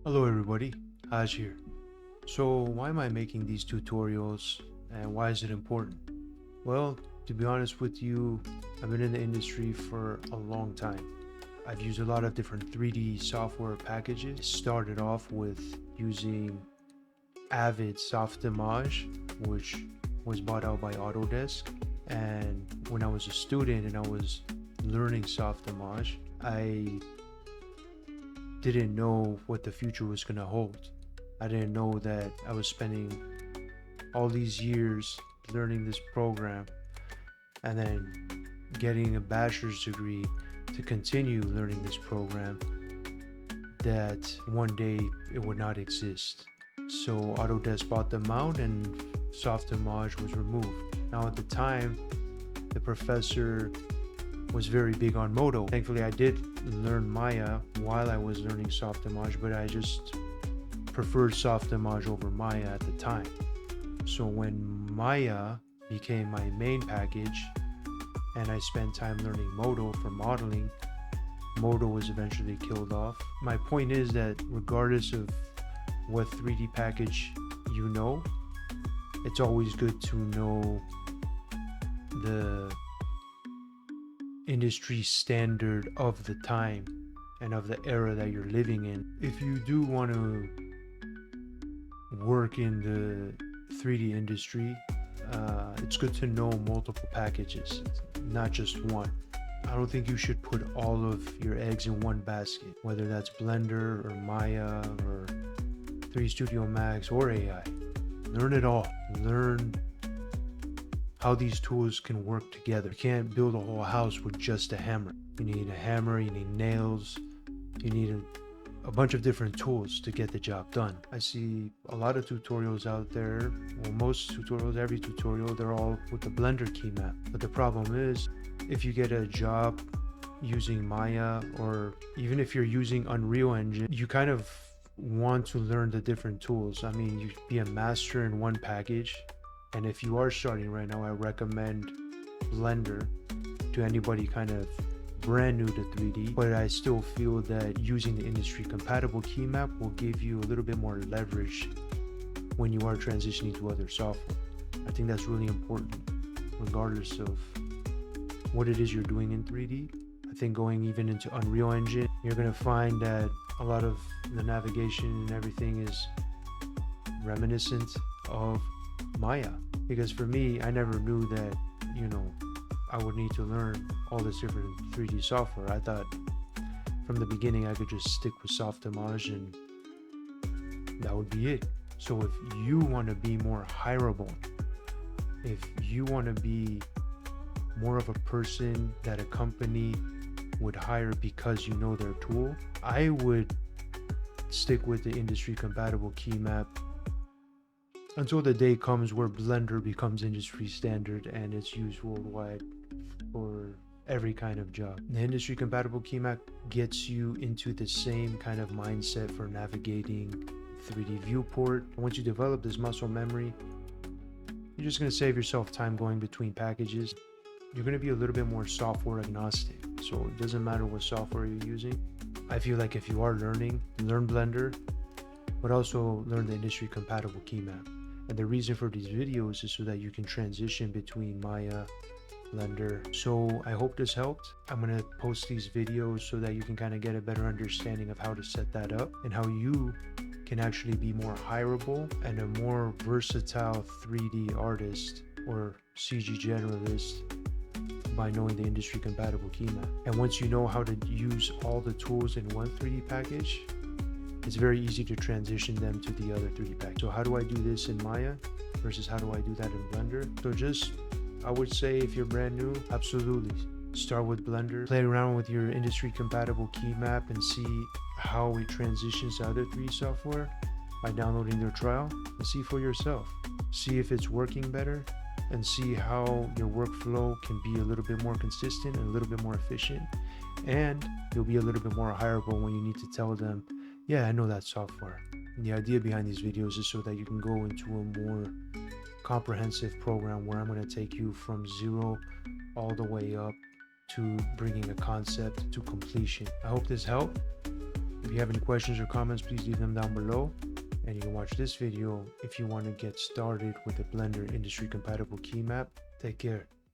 Hello everybody, Haj here. So why am I making these tutorials and why is it important? Well, to be honest with you, I've been in the industry for a long time. I've used a lot of different 3D software packages. Started off with using Avid Softimage, which was bought out by Autodesk. And when I was a student and I was learning Softimage, I didn't know what the future was going to hold. I didn't know that I was spending all these years learning this program and then getting a bachelor's degree to continue learning this program, that one day it would not exist. So Autodesk bought them out and Softimage was removed. Now at the time, the professor was very big on Modo. Thankfully, I did learn Maya while I was learning Softimage, but I just preferred Softimage over Maya at the time. So when Maya became my main package and I spent time learning Modo for modeling, Modo was eventually killed off. My point is that regardless of what 3D package you know, it's always good to know the industry standard of the time and of the era that you're living in. If you do want to work in the 3D industry, it's good to know multiple packages, not just one. I don't think you should put all of your eggs in one basket, whether that's Blender or Maya or 3D Studio Max or AI. Learn it all. Learn how these tools can work together. You can't build a whole house with just a hammer. You need a hammer, you need nails, you need a bunch of different tools to get the job done. I see a lot of tutorials out there, well, most tutorials, every tutorial, they're all with the Blender Keymap. But the problem is, if you get a job using Maya, or even if you're using Unreal Engine, you kind of want to learn the different tools. I mean, you be a master in one package, and if you are starting right now, I recommend Blender to anybody kind of brand new to 3D, but I still feel that using the industry compatible keymap will give you a little bit more leverage when you are transitioning to other software. I think that's really important regardless of what it is you're doing in 3D. I think going even into Unreal Engine, you're going to find that a lot of the navigation and everything is reminiscent of Maya, because for me, I never knew that, I would need to learn all this different 3D software. I thought from the beginning I could just stick with Softimage and that would be it. So if you want to be more hireable, if you want to be more of a person that a company would hire because you know their tool, I would stick with the industry compatible keymap until the day comes where Blender becomes industry standard and it's used worldwide for every kind of job. The industry compatible keymap gets you into the same kind of mindset for navigating 3D viewport. Once you develop this muscle memory, you're just going to save yourself time going between packages. You're going to be a little bit more software agnostic, so it doesn't matter what software you're using. I feel like if you are learn Blender, but also learn the industry compatible keymap. And the reason for these videos is so that you can transition between Maya, Blender. So I hope this helped. I'm going to post these videos so that you can kind of get a better understanding of how to set that up and how you can actually be more hireable and a more versatile 3D artist or CG generalist by knowing the industry compatible keymap. And once you know how to use all the tools in one 3D package, it's very easy to transition them to the other 3D package. So how do I do this in Maya versus how do I do that in Blender? So just, I would say if you're brand new, absolutely start with Blender, play around with your industry compatible keymap and see how it transitions to other 3D software by downloading their trial, and see for yourself. See if it's working better and see how your workflow can be a little bit more consistent and a little bit more efficient. And you'll be a little bit more hireable when you need to tell them, yeah, I know that software. And the idea behind these videos is so that you can go into a more comprehensive program where I'm going to take you from zero all the way up to bringing a concept to completion. I hope this helped. If you have any questions or comments, please leave them down below. And you can watch this video if you want to get started with the Blender Industry Compatible Keymap. Take care.